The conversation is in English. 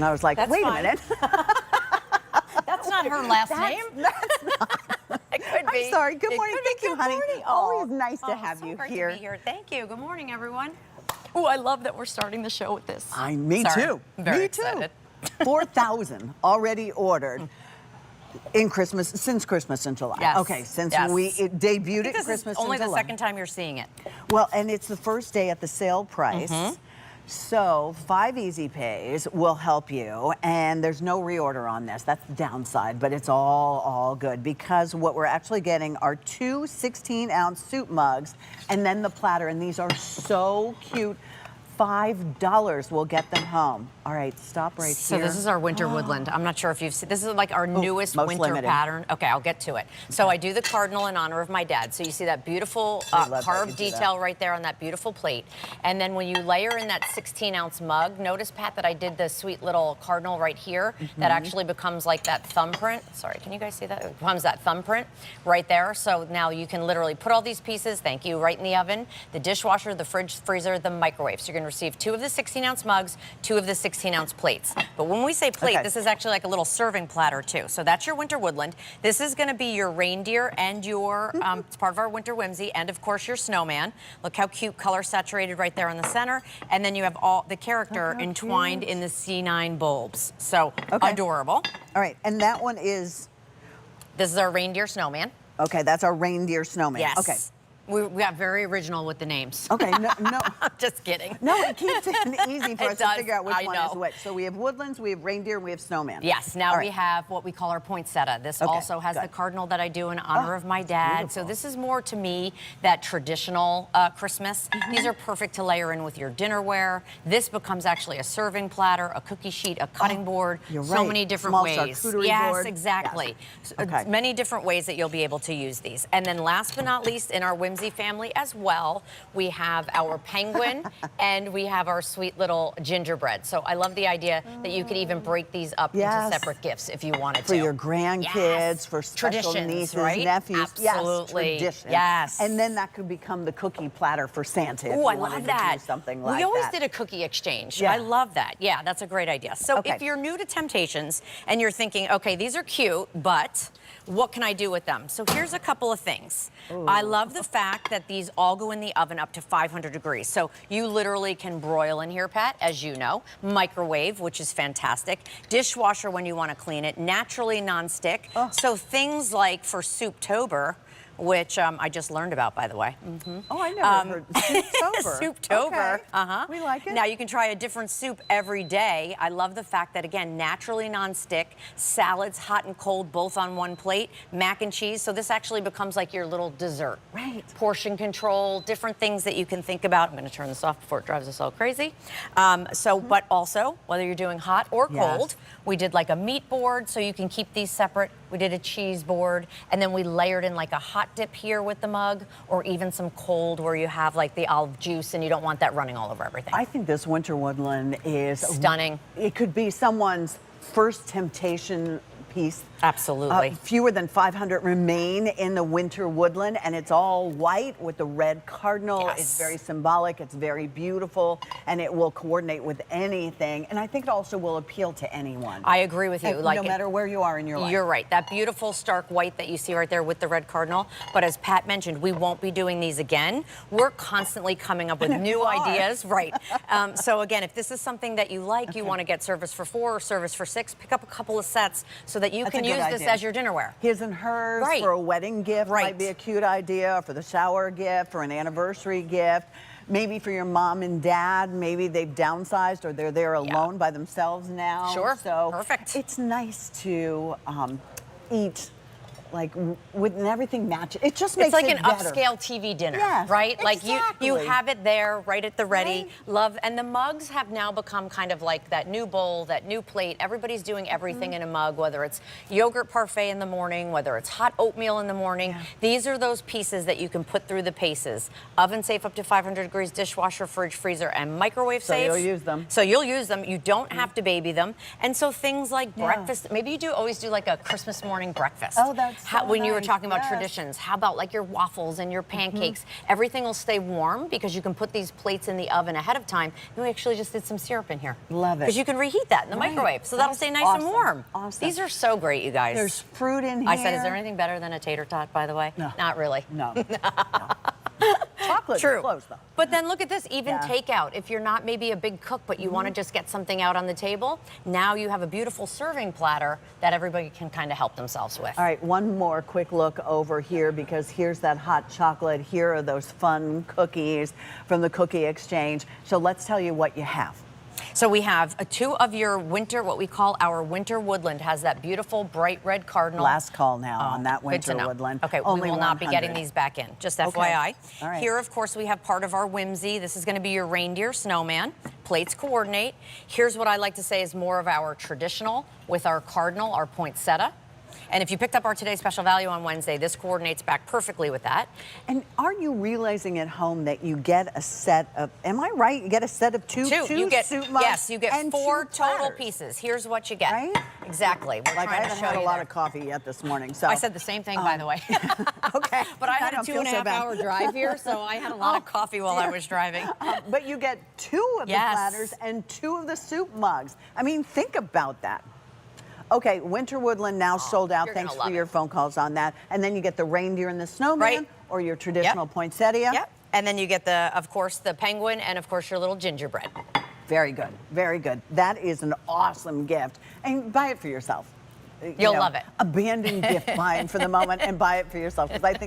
And I was like, That's wait fine. a minute. That's not her last name. That's not. It could be. I'm sorry. Good It morning. could Thank be. you, Good honey. morning. Always nice to Oh, have so you great here. to be here. Thank you. Good morning, everyone. Oh, I love that we're starting the show with this. Me Sorry. too. Very Me excited. too. 4,000 already ordered in Christmas, since Christmas in July. Yes. Okay, since Yes. it debuted I think at this Christmas is only in the July. second time you're seeing it. Well, and it's the first day at the sale price. So 5 easy pays will help you, and there's no reorder on this. That's the downside, but it's all good because what we're actually getting are 2 16-ounce soup mugs and then the platter, and these are so cute. $5 will get them home. All right, stop right So here. this is our winter woodland. I'm not sure if you've seen, this is like our newest most winter limited. pattern. Okay, I'll get to it. So I do the cardinal in honor of my dad. So you see that beautiful love that you carved do detail that. right there on that beautiful plate. And then when you layer in that 16-ounce mug, notice, Pat, that I did the sweet little cardinal right here that actually becomes like that thumbprint. Sorry, can you guys see that? It becomes that thumbprint right there. So now you can literally put all these pieces, thank you, right in the oven, the dishwasher, the fridge, freezer, the microwave. So you're going to receive 2 of the 16-ounce mugs, 2 of the 16-ounce plates. But when we say plate, this is actually like a little serving platter too. So that's your winter woodland. This is going to be your reindeer and your, it's part of our winter whimsy, and of course your snowman. Look how cute, color saturated right there in the center. And then you have all the character entwined in the C9 bulbs. So adorable. All right, and that one is, This is our reindeer snowman. okay, that's our reindeer snowman. Yes. Okay. We got very original with the names. Okay, no. I'm just kidding. No, it keeps it easy for It us does. to figure out which I one know. is which. So we have woodlands, we have reindeer, and we have snowman. Yes, now All we right. have what we call our poinsettia. This also has good. the cardinal that I do in honor of my dad. So beautiful. this is more to me that traditional Christmas. These are perfect to layer in with your dinnerware. This becomes actually a serving platter, a cookie sheet, a cutting board. You're so right. many different Small ways. charcuterie Yes, board. exactly. Yes. So, Okay. many different ways that you'll be able to use these. And then last but not least, in our whimsy family as well, we have our penguin and we have our sweet little gingerbread. So I love the idea that you could even break these up into separate gifts if you wanted For to. your grandkids, for special Traditions, nieces, right? nephews. Absolutely. Yes, tradition. Yes. And then that could become the cookie platter for Santa. Oh, if I you wanted love to that. do something like we always that. did a cookie exchange. Yeah. I love that. Yeah, that's a great idea. So Okay. if you're new to Temp-tations and you're thinking, okay, these are cute, but what can I do with them? So here's a couple of things. I love the fact that these all go in the oven up to 500 degrees. So you literally can broil in here, Pat, as you know. Microwave, which is fantastic. Dishwasher when you want to clean it. Naturally nonstick. So things like for Soup-tober, which I just learned about, by the way. Oh, I never heard Soup-tober. Soup-tober. Okay. We like it. Now you can try a different soup every day. I love the fact that, again, naturally nonstick, salads, hot and cold, both on one plate, mac and cheese. So this actually becomes like your little dessert. Right. Portion control, different things that you can think about. I'm going to turn this off before it drives us all crazy. But also, whether you're doing hot or cold, we did like a meat board so you can keep these separate. We did a cheese board, and then we layered in like a hot dip here with the mug, or even some cold where you have like the olive juice and you don't want that running all over everything. I think this winter woodland is Stunning. It could be someone's first temptation piece. Absolutely. Fewer than 500 remain in the winter woodland, and it's all white with the red cardinal. Yes. It's very symbolic, it's very beautiful, and it will coordinate with anything. And I think it also will appeal to anyone. I agree with you. And Like no matter where you are in your life. You're right. That beautiful stark white that you see right there with the red cardinal. But as Pat mentioned, we won't be doing these again. We're constantly coming up with new ideas. Right. So again, if this is something that you like, you want to get service for 4 or service for 6, pick up a couple of sets so that you That's a can good use this idea. as your dinnerware. His and hers Right. for a wedding gift Right. might be a cute idea, or for the shower gift, or an anniversary gift. Maybe for your mom and dad, maybe they've downsized or they're there alone by themselves now. Sure. So Perfect. It's nice to eat like with everything matches. It just makes It's like it an better. upscale TV dinner, Yes, right? Like you exactly. have it there right at the ready. Right. Love, and the mugs have now become kind of like that new bowl, that new plate. Everybody's doing everything in a mug, whether it's yogurt parfait in the morning, whether it's hot oatmeal in the morning. These are those pieces that you can put through the paces. Oven safe up to 500 degrees, dishwasher, fridge, freezer, and microwave So safe. you'll use them. So you'll use them. You don't have to baby them. And so things like breakfast, maybe you do always do like a Christmas morning breakfast. Oh, that's so When you were nice, talking about yes. traditions, how about like your waffles and your pancakes? Everything will stay warm because you can put these plates in the oven ahead of time. And we actually just did some syrup in here. Love it. Because you can reheat that in the Right. microwave, so that'll That's stay nice awesome. and warm. Awesome. These are so great, you guys. There's fruit in here. I said, is there anything better than a tater tot, by the way? No. Not really. No. No. Chocolate True. is close, though. But then look at this, even Yeah. takeout. If you're not maybe a big cook, but you want to just get something out on the table, now you have a beautiful serving platter that everybody can kind of help themselves with. All right, one more quick look over here because here's that hot chocolate. Here are those fun cookies from the Cookie Exchange. So let's tell you what you have. So we have two of your winter, what we call our winter woodland, has that beautiful bright red cardinal. Last call now on that Good to winter know. woodland. Okay, Only we will not be 100. getting these back in, just Okay. FYI. All right. Here, of course, we have part of our whimsy. This is going to be your reindeer snowman. Plates coordinate. Here's what I like to say is more of our traditional with our cardinal, our poinsettia. And if you picked up our Today's Special Value on Wednesday, this coordinates back perfectly with that. And are you realizing at home that you get a set of, am I right? You get a set of two You get, soup mugs? yes, you get and 4 two total platters. pieces. Here's what you get. Right? Exactly. We're Like I trying to haven't show had a you lot there. of coffee yet this morning, so. I said the same thing, by the way. Okay. But I had a don't feel 2.5 so bad. hour drive here, so I had a lot of coffee while I dear. was driving. But you get 2 of Yes. the platters and 2 of the soup mugs. I mean, think about that. Okay, Winter Woodland now sold out. you're gonna Thanks for love your it. phone calls on that. And then you get the reindeer and the snowman, Right. or your traditional poinsettia. Yep. And then you get the, of course, the penguin and of course your little gingerbread. Very good, very good. That is an awesome gift. And buy it for yourself. You'll love it. Abandon gift buying for the moment and buy it for yourself, because I think